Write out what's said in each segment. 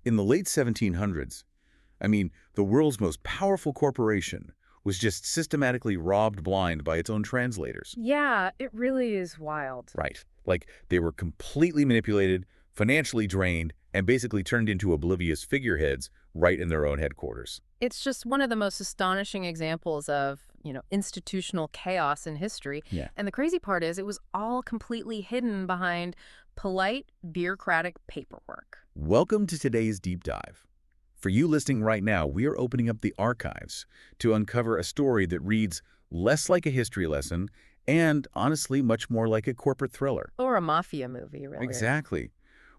In the late 1700s, the world's most powerful corporation was just systematically robbed blind by its own translators. Yeah, it really is wild. Right. Like, they were completely manipulated, financially drained, and basically turned into oblivious figureheads right in their own headquarters. It's just one of the most astonishing examples of, institutional chaos in history. Yeah. And the crazy part is it was all completely hidden behind polite, bureaucratic paperwork. Welcome to today's deep dive. For you listening right now, we are opening up the archives to uncover a story that reads less like a history lesson and, honestly, much more like a corporate thriller. Or a mafia movie, really. Exactly.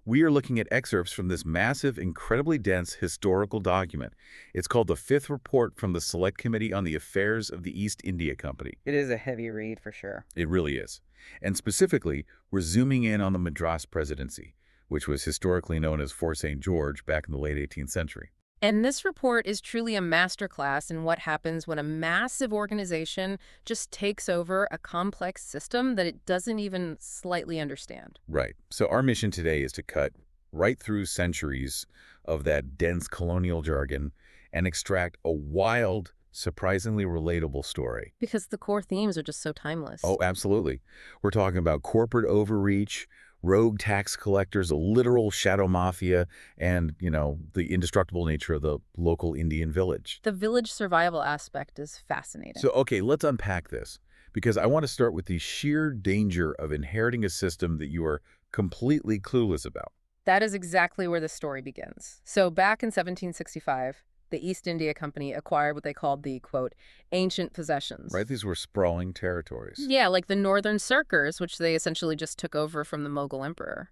We are looking at excerpts from this massive, incredibly dense historical document. It's called the Fifth Report from the Select Committee on the Affairs of the East India Company. It is a heavy read for sure. It really is. And specifically, we're zooming in on the Madras Presidency, which was historically known as Fort St. George back in the late 18th century. And this report is truly a masterclass in what happens when a massive organization just takes over a complex system that it doesn't even slightly understand. Right. So our mission today is to cut right through centuries of that dense colonial jargon and extract a wild, surprisingly relatable story. Because the core themes are just so timeless. Oh, absolutely. We're talking about corporate overreach, rogue tax collectors, a literal shadow mafia, and, the indestructible nature of the local Indian village. The village survival aspect is fascinating. So, okay, let's unpack this, because I want to start with the sheer danger of inheriting a system that you are completely clueless about. That is exactly where the story begins. So back in 1765, the East India Company acquired what they called the, quote, ancient possessions. Right? These were sprawling territories. Yeah, like the Northern Circars, which they essentially just took over from the Mughal emperor.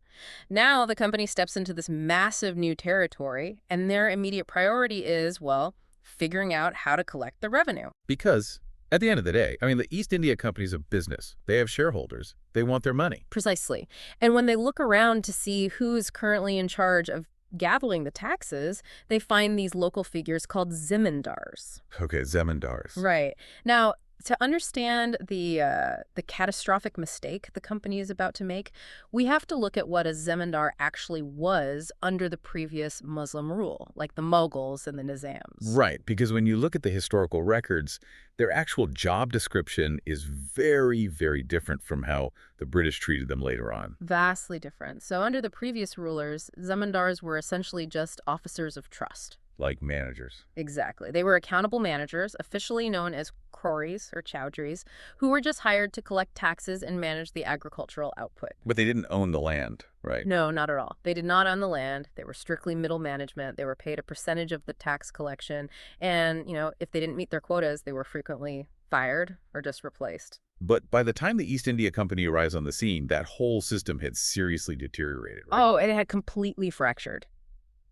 Now the company steps into this massive new territory, and their immediate priority is, well, figuring out how to collect the revenue. Because at the end of the day, the East India Company is a business. They have shareholders. They want their money. Precisely. And when they look around to see who's currently in charge of gathering the taxes, they find these local figures called zemindars. Okay, zemindars. Right. Now, to understand the catastrophic mistake the company is about to make, we have to look at what a zemindar actually was under the previous Muslim rule, like the Mughals and the Nizams. Right, because when you look at the historical records, their actual job description is very, very different from how the British treated them later on. Vastly different. So under the previous rulers, zemindars were essentially just officers of trust. Like managers. Exactly. They were accountable managers, officially known as khoris or chowdhuries, who were just hired to collect taxes and manage the agricultural output. But they didn't own the land, right? No, not at all. They did not own the land. They were strictly middle management. They were paid a percentage of the tax collection. And, if they didn't meet their quotas, they were frequently fired or just replaced. But by the time the East India Company arrives on the scene, that whole system had seriously deteriorated, right? Oh, it had completely fractured.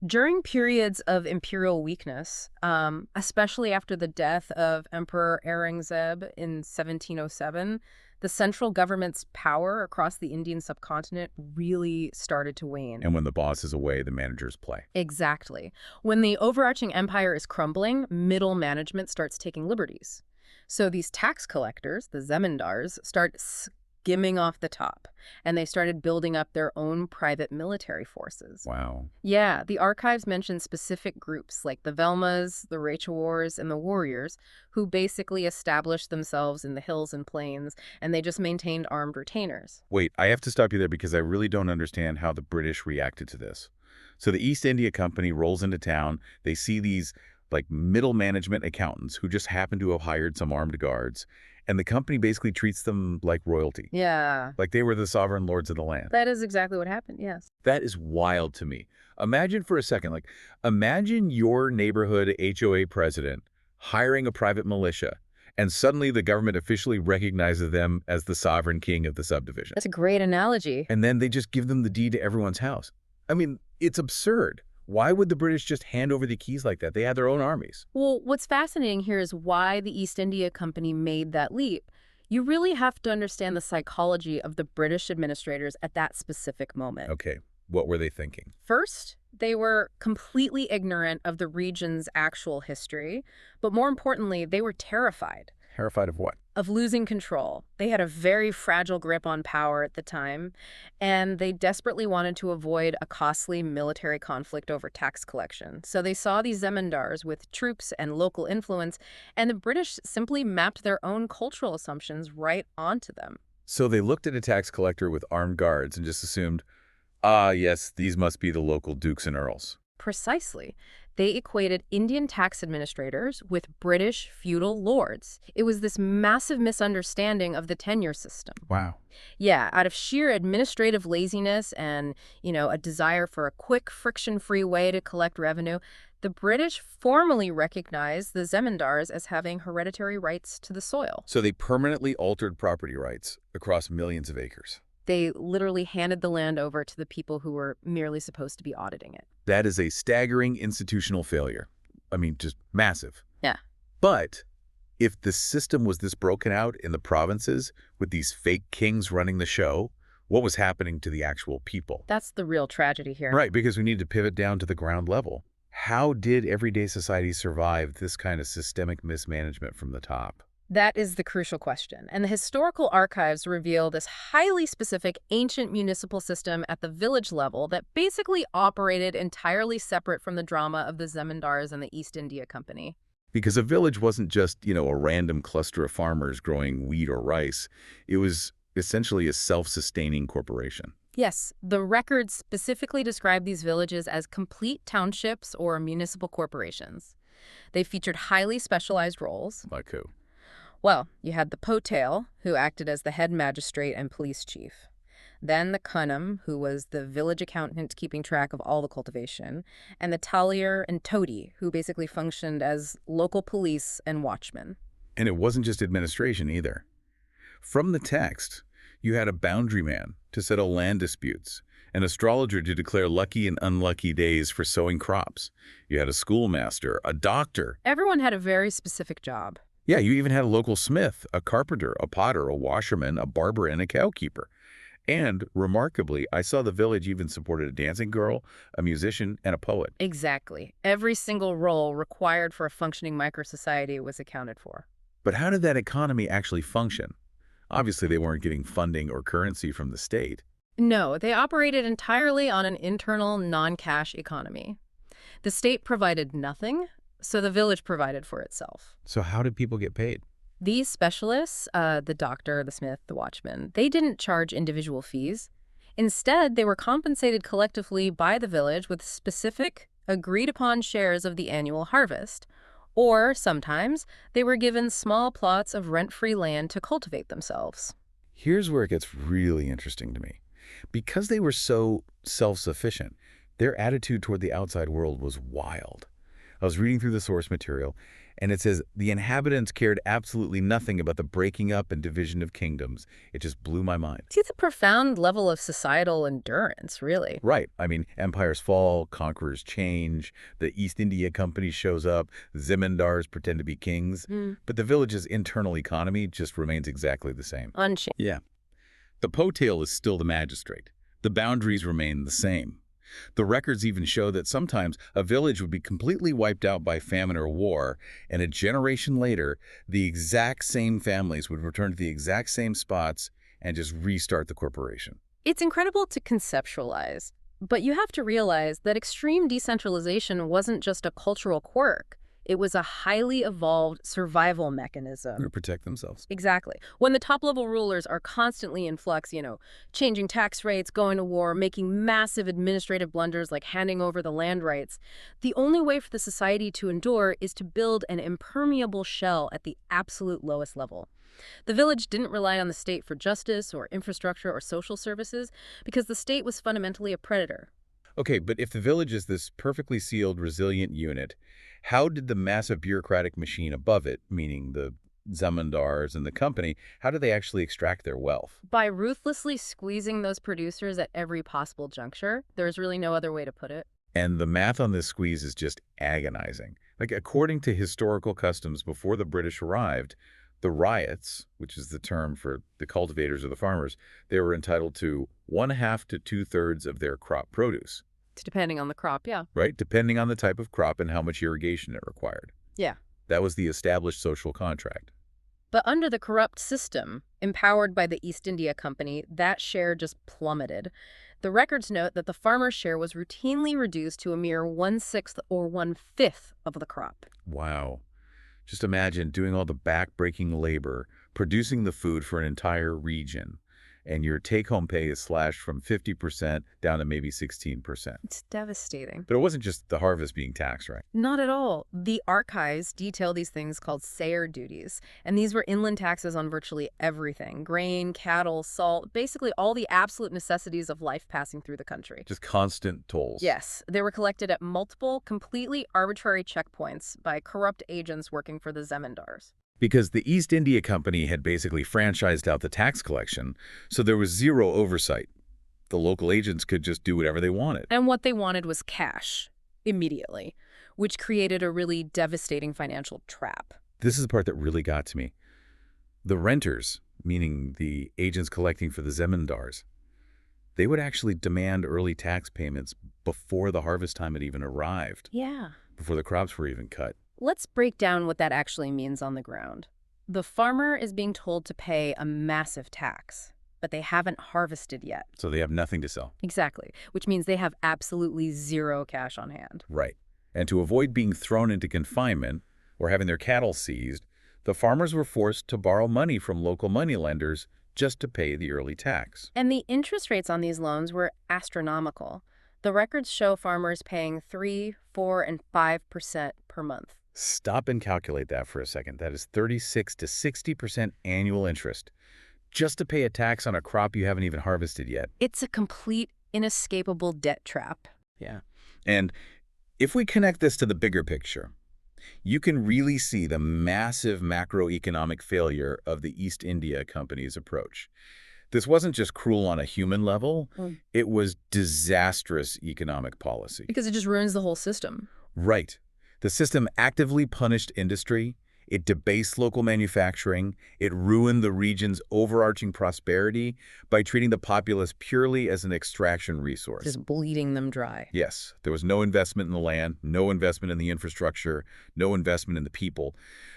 During periods of imperial weakness, especially after the death of Emperor Aurangzeb in 1707, the central government's power across the Indian subcontinent really started to wane. And when the boss is away, the managers play. Exactly. When the overarching empire is crumbling, middle management starts taking liberties. So these tax collectors, the zemindars, start skimming off the top, and they started building up their own private military forces. Wow. Yeah, the archives mention specific groups like the Velmas, the Rachawars, and the Warriors, who basically established themselves in the hills and plains, and they just maintained armed retainers. Wait, I have to stop you there because I really don't understand how the British reacted to this. So the East India Company rolls into town. They see these middle management accountants who just happen to have hired some armed guards, and the company basically treats them like royalty. Yeah. Like they were the sovereign lords of the land. That is exactly what happened, yes. That is wild to me. Imagine for a second, imagine your neighborhood HOA president hiring a private militia, and suddenly the government officially recognizes them as the sovereign king of the subdivision. That's a great analogy. And then they just give them the deed to everyone's house. It's absurd. Why would the British just hand over the keys like that? They had their own armies. Well, what's fascinating here is why the East India Company made that leap. You really have to understand the psychology of the British administrators at that specific moment. Okay, what were they thinking? First, they were completely ignorant of the region's actual history, but more importantly, they were terrified. Terrified of what? of losing control. They had a very fragile grip on power at the time, and they desperately wanted to avoid a costly military conflict over tax collection. So they saw these zemindars with troops and local influence, and the British simply mapped their own cultural assumptions right onto them. So they looked at a tax collector with armed guards and just assumed, ah, yes, these must be the local dukes and earls. Precisely. They equated Indian tax administrators with British feudal lords. It was this massive misunderstanding of the tenure system. Wow. Yeah, out of sheer administrative laziness and, a desire for a quick, friction-free way to collect revenue, the British formally recognized the zemindars as having hereditary rights to the soil. So they permanently altered property rights across millions of acres. They literally handed the land over to the people who were merely supposed to be auditing it. That is a staggering institutional failure. I mean, just massive. Yeah. But if the system was this broken out in the provinces with these fake kings running the show, what was happening to the actual people? That's the real tragedy here. Right, because we need to pivot down to the ground level. How did everyday society survive this kind of systemic mismanagement from the top? That is the crucial question. And the historical archives reveal this highly specific ancient municipal system at the village level that basically operated entirely separate from the drama of the zemindars and the East India Company. Because a village wasn't just, a random cluster of farmers growing wheat or rice. It was essentially a self-sustaining corporation. Yes, the records specifically describe these villages as complete townships or municipal corporations. They featured highly specialized roles. Like who? Well, you had the potail, who acted as the head magistrate and police chief. Then the kunnam, who was the village accountant keeping track of all the cultivation. And the tallier and toady, who basically functioned as local police and watchmen. And it wasn't just administration either. From the text, you had a boundary man to settle land disputes, an astrologer to declare lucky and unlucky days for sowing crops. You had a schoolmaster, a doctor. Everyone had a very specific job. Yeah, you even had a local smith, a carpenter, a potter, a washerman, a barber, and a cowkeeper. And, remarkably, I saw the village even supported a dancing girl, a musician, and a poet. Exactly. Every single role required for a functioning microsociety was accounted for. But how did that economy actually function? Obviously, they weren't getting funding or currency from the state. No, they operated entirely on an internal, non-cash economy. The state provided nothing, so the village provided for itself. So how did people get paid? These specialists, the doctor, the smith, the watchman, they didn't charge individual fees. Instead, they were compensated collectively by the village with specific, agreed-upon shares of the annual harvest. Or, sometimes, they were given small plots of rent-free land to cultivate themselves. Here's where it gets really interesting to me. Because they were so self-sufficient, their attitude toward the outside world was wild. I was reading through the source material, and it says the inhabitants cared absolutely nothing about the breaking up and division of kingdoms. It just blew my mind. It's a profound level of societal endurance, really. Right. I mean, empires fall, conquerors change, the East India Company shows up, zemindars pretend to be kings, but the village's internal economy just remains exactly the same. Unchanged. Yeah. The potail is still the magistrate. The boundaries remain the same. The records even show that sometimes a village would be completely wiped out by famine or war, and a generation later, the exact same families would return to the exact same spots and just restart the corporation. It's incredible to conceptualize, but you have to realize that extreme decentralization wasn't just a cultural quirk. It was a highly evolved survival mechanism. To protect themselves. Exactly. When the top-level rulers are constantly in flux, changing tax rates, going to war, making massive administrative blunders like handing over the land rights, the only way for the society to endure is to build an impermeable shell at the absolute lowest level. The village didn't rely on the state for justice or infrastructure or social services because the state was fundamentally a predator. Okay, but if the village is this perfectly sealed, resilient unit, how did the massive bureaucratic machine above it, meaning the zamindars and the company, how do they actually extract their wealth? By ruthlessly squeezing those producers at every possible juncture. There's really no other way to put it. And the math on this squeeze is just agonizing. Like, according to historical customs before the British arrived, the ryots, which is the term for the cultivators or the farmers, they were entitled to 1/2 to 2/3 of their crop produce. Depending on the crop, yeah. Right? Depending on the type of crop and how much irrigation it required. Yeah. That was the established social contract. But under the corrupt system, empowered by the East India Company, that share just plummeted. The records note that the farmer's share was routinely reduced to a mere one-sixth or one-fifth of the crop. Wow. Just imagine doing all the back-breaking labor, producing the food for an entire region, and your take-home pay is slashed from 50% down to maybe 16%. It's devastating. But it wasn't just the harvest being taxed, right? Not at all. The archives detail these things called sayer duties, and these were inland taxes on virtually everything: grain, cattle, salt, basically all the absolute necessities of life passing through the country. Just constant tolls. Yes, they were collected at multiple, completely arbitrary checkpoints by corrupt agents working for the zemindars. Because the East India Company had basically franchised out the tax collection, so there was zero oversight. The local agents could just do whatever they wanted. And what they wanted was cash, immediately, which created a really devastating financial trap. This is the part that really got to me. The renters, meaning the agents collecting for the zemindars, they would actually demand early tax payments before the harvest time had even arrived, Yeah. before the crops were even cut. Let's break down what that actually means on the ground. The farmer is being told to pay a massive tax, but they haven't harvested yet. So they have nothing to sell. Exactly, which means they have absolutely zero cash on hand. Right. And to avoid being thrown into confinement or having their cattle seized, the farmers were forced to borrow money from local moneylenders just to pay the early tax. And the interest rates on these loans were astronomical. The records show farmers paying 3, 4, and 5% per month. Stop and calculate that for a second. That is 36 to 60% annual interest, just to pay a tax on a crop you haven't even harvested yet. It's a complete, inescapable debt trap. Yeah. And if we connect this to the bigger picture, you can really see the massive macroeconomic failure of the East India Company's approach. This wasn't just cruel on a human level, it was disastrous economic policy. Because it just ruins the whole system. Right. The system actively punished industry, it debased local manufacturing, it ruined the region's overarching prosperity by treating the populace purely as an extraction resource. Just bleeding them dry. Yes, there was no investment in the land, no investment in the infrastructure, no investment in the people.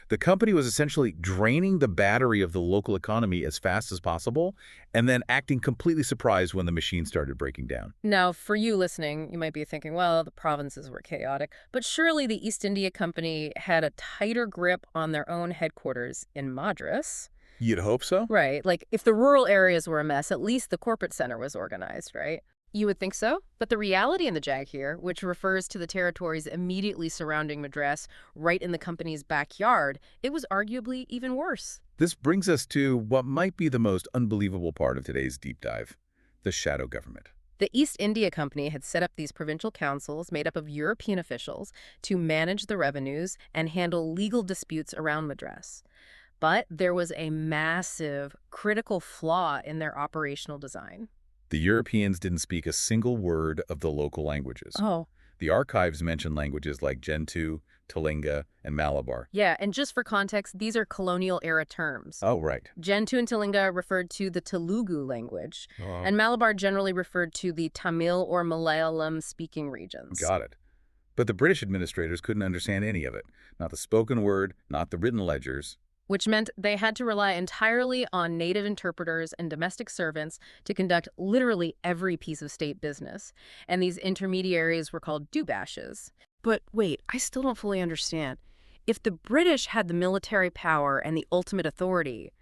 The company was essentially draining the battery of the local economy as fast as possible and then acting completely surprised when the machine started breaking down. Now, for you listening, you might be thinking, well, the provinces were chaotic, but surely the East India Company had a tighter grip on their own headquarters in Madras. You'd hope so? Right. Like, if the rural areas were a mess, at least the corporate center was organized, right? You would think so, but the reality in the Jaghir, which refers to the territories immediately surrounding Madras, right in the company's backyard, it was arguably even worse. This brings us to what might be the most unbelievable part of today's deep dive, the shadow government. The East India Company had set up these provincial councils made up of European officials to manage the revenues and handle legal disputes around Madras. But there was a massive, critical flaw in their operational design. The Europeans didn't speak a single word of the local languages. Oh. The archives mention languages like Gentoo, Telinga, and Malabar. Yeah, and just for context, these are colonial-era terms. Oh, right. Gentoo and Telinga referred to the Telugu language, and Malabar generally referred to the Tamil or Malayalam-speaking regions. Got it. But the British administrators couldn't understand any of it. Not the spoken word, not the written ledgers. Which meant they had to rely entirely on native interpreters and domestic servants to conduct literally every piece of state business. And these intermediaries were called dubashes. But wait, I still don't fully understand. If the British had the military power and the ultimate authority,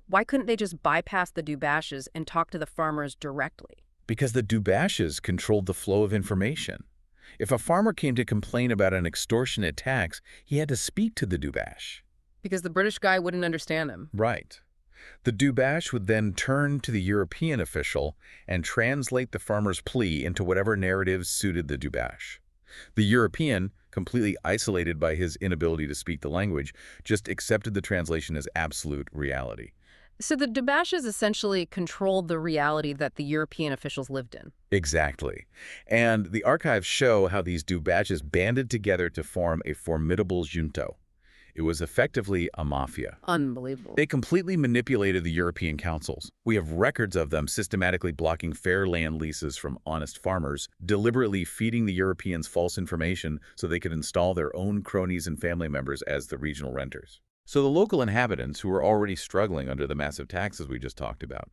why couldn't they just bypass the dubashes and talk to the farmers directly? Because the dubashes controlled the flow of information. If a farmer came to complain about an extortionate tax, he had to speak to the dubash. Because the British guy wouldn't understand him. Right. The dubash would then turn to the European official and translate the farmer's plea into whatever narratives suited the dubash. The European, completely isolated by his inability to speak the language, just accepted the translation as absolute reality. So the dubashes essentially controlled the reality that the European officials lived in. Exactly. And the archives show how these dubashes banded together to form a formidable junto. It was effectively a mafia. Unbelievable. They completely manipulated the European councils. We have records of them systematically blocking fair land leases from honest farmers, deliberately feeding the Europeans false information so they could install their own cronies and family members as the regional renters. So the local inhabitants, who were already struggling under the massive taxes we just talked about,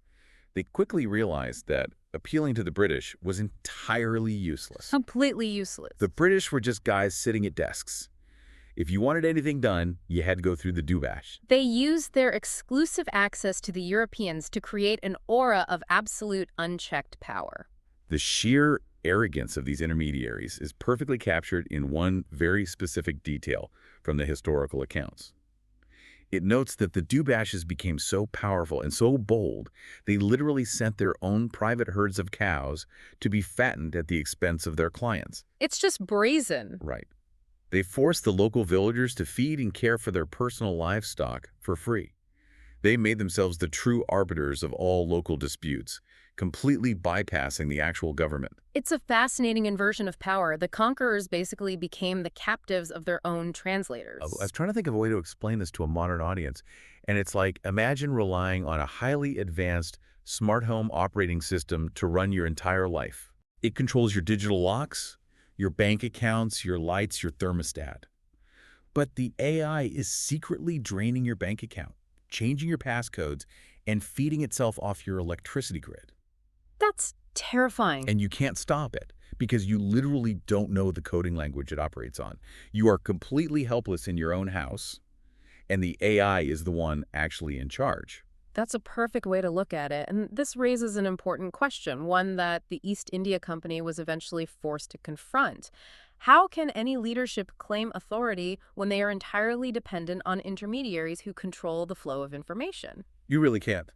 they quickly realized that appealing to the British was entirely useless. Completely useless. The British were just guys sitting at desks. If you wanted anything done, you had to go through the Dubash. They used their exclusive access to the Europeans to create an aura of absolute unchecked power. The sheer arrogance of these intermediaries is perfectly captured in one very specific detail from the historical accounts. It notes that the Dubashes became so powerful and so bold, they literally sent their own private herds of cows to be fattened at the expense of their clients. It's just brazen. Right. They forced the local villagers to feed and care for their personal livestock for free. They made themselves the true arbiters of all local disputes, completely bypassing the actual government. It's a fascinating inversion of power. The conquerors basically became the captives of their own translators. I was trying to think of a way to explain this to a modern audience, and it's like, imagine relying on a highly advanced smart home operating system to run your entire life. It controls your digital locks, your bank accounts, your lights, your thermostat. But the AI is secretly draining your bank account, changing your passcodes, and feeding itself off your electricity grid. That's terrifying. And you can't stop it because you literally don't know the coding language it operates on. You are completely helpless in your own house, and the AI is the one actually in charge. That's a perfect way to look at it. And this raises an important question, one that the East India Company was eventually forced to confront. How can any leadership claim authority when they are entirely dependent on intermediaries who control the flow of information? You really can't.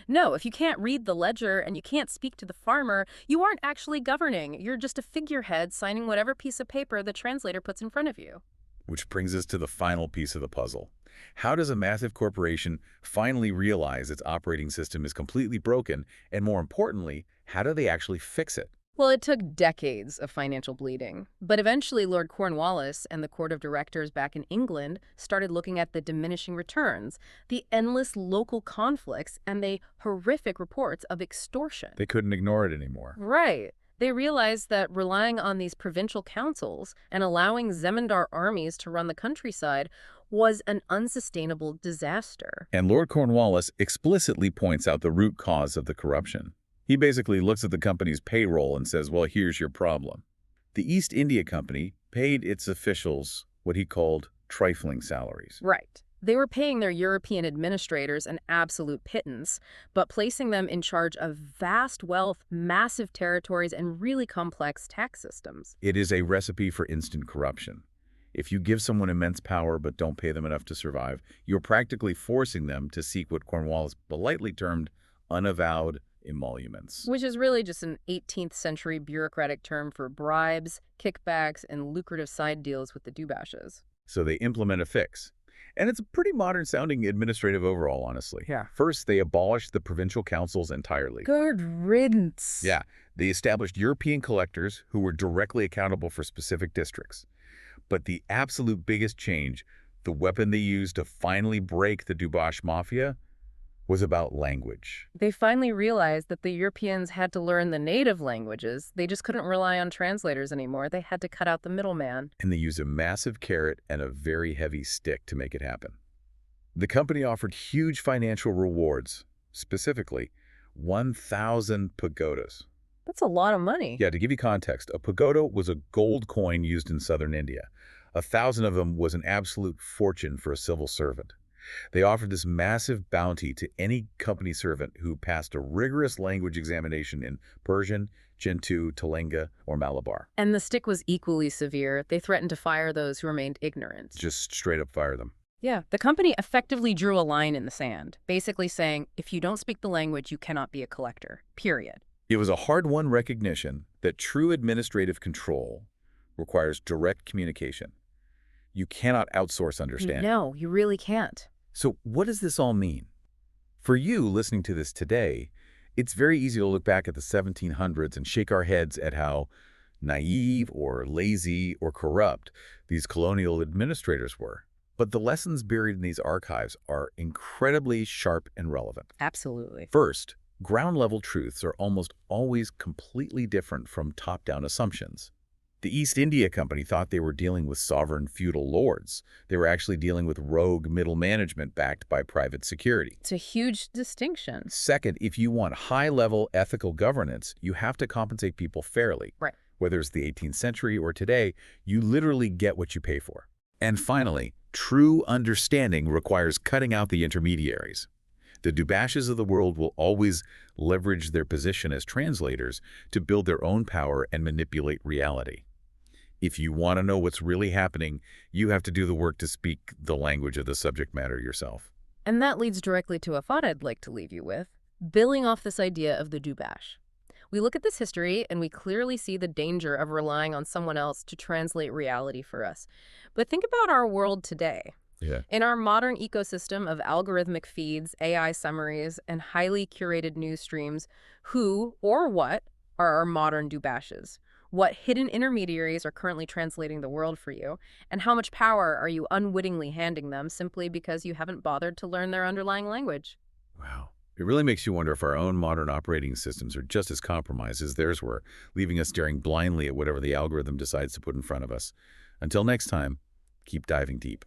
No, if you can't read the ledger and you can't speak to the farmer, you aren't actually governing. You're just a figurehead signing whatever piece of paper the translator puts in front of you. Which brings us to the final piece of the puzzle. How does a massive corporation finally realize its operating system is completely broken, and more importantly, how do they actually fix it? Well, it took decades of financial bleeding, but eventually Lord Cornwallis and the court of directors back in England started looking at the diminishing returns, the endless local conflicts, and the horrific reports of extortion. They couldn't ignore it anymore. Right. They realized that relying on these provincial councils and allowing Zemindar armies to run the countryside was an unsustainable disaster. And Lord Cornwallis explicitly points out the root cause of the corruption. He basically looks at the company's payroll and says, well, here's your problem. The East India Company paid its officials what he called trifling salaries. Right. They were paying their European administrators an absolute pittance, but placing them in charge of vast wealth, massive territories, and really complex tax systems. It is a recipe for instant corruption. If you give someone immense power but don't pay them enough to survive, you're practically forcing them to seek what Cornwallis politely termed unavowed emoluments. Which is really just an 18th century bureaucratic term for bribes, kickbacks, and lucrative side deals with the Dubashes. So they implement a fix. And it's a pretty modern-sounding administrative overhaul, honestly. Yeah. First, they abolished the provincial councils entirely. Good riddance. Yeah, they established European collectors who were directly accountable for specific districts. But the absolute biggest change, the weapon they used to finally break the Dubash Mafia, was about language. They finally realized that the Europeans had to learn the native languages. They just couldn't rely on translators anymore. They had to cut out the middleman. And they used a massive carrot and a very heavy stick to make it happen. The company offered huge financial rewards, specifically 1,000 pagodas. That's a lot of money. Yeah, to give you context, a pagoda was a gold coin used in southern India. 1,000 of them was an absolute fortune for a civil servant. They offered this massive bounty to any company servant who passed a rigorous language examination in Persian, Gentoo, Telenga, or Malabar. And the stick was equally severe. They threatened to fire those who remained ignorant. Just straight up fire them. Yeah, the company effectively drew a line in the sand, basically saying, if you don't speak the language, you cannot be a collector, period. It was a hard-won recognition that true administrative control requires direct communication. You cannot outsource understanding. No, you really can't. So what does this all mean? For you listening to this today, it's very easy to look back at the 1700s and shake our heads at how naive or lazy or corrupt these colonial administrators were. But the lessons buried in these archives are incredibly sharp and relevant. Absolutely. First, ground-level truths are almost always completely different from top-down assumptions. The East India Company thought they were dealing with sovereign feudal lords. They were actually dealing with rogue middle management backed by private security. It's a huge distinction. Second, if you want high-level ethical governance, you have to compensate people fairly. Right. Whether it's the 18th century or today, you literally get what you pay for. And finally, true understanding requires cutting out the intermediaries. The Dubashes of the world will always leverage their position as translators to build their own power and manipulate reality. If you want to know what's really happening, you have to do the work to speak the language of the subject matter yourself. And that leads directly to a thought I'd like to leave you with, building off this idea of the Dubash. We look at this history and we clearly see the danger of relying on someone else to translate reality for us. But think about our world today. Yeah. In our modern ecosystem of algorithmic feeds, AI summaries, and highly curated news streams, who or what are our modern Dubashes? What hidden intermediaries are currently translating the world for you? And how much power are you unwittingly handing them simply because you haven't bothered to learn their underlying language? Wow. It really makes you wonder if our own modern operating systems are just as compromised as theirs were, leaving us staring blindly at whatever the algorithm decides to put in front of us. Until next time, keep diving deep.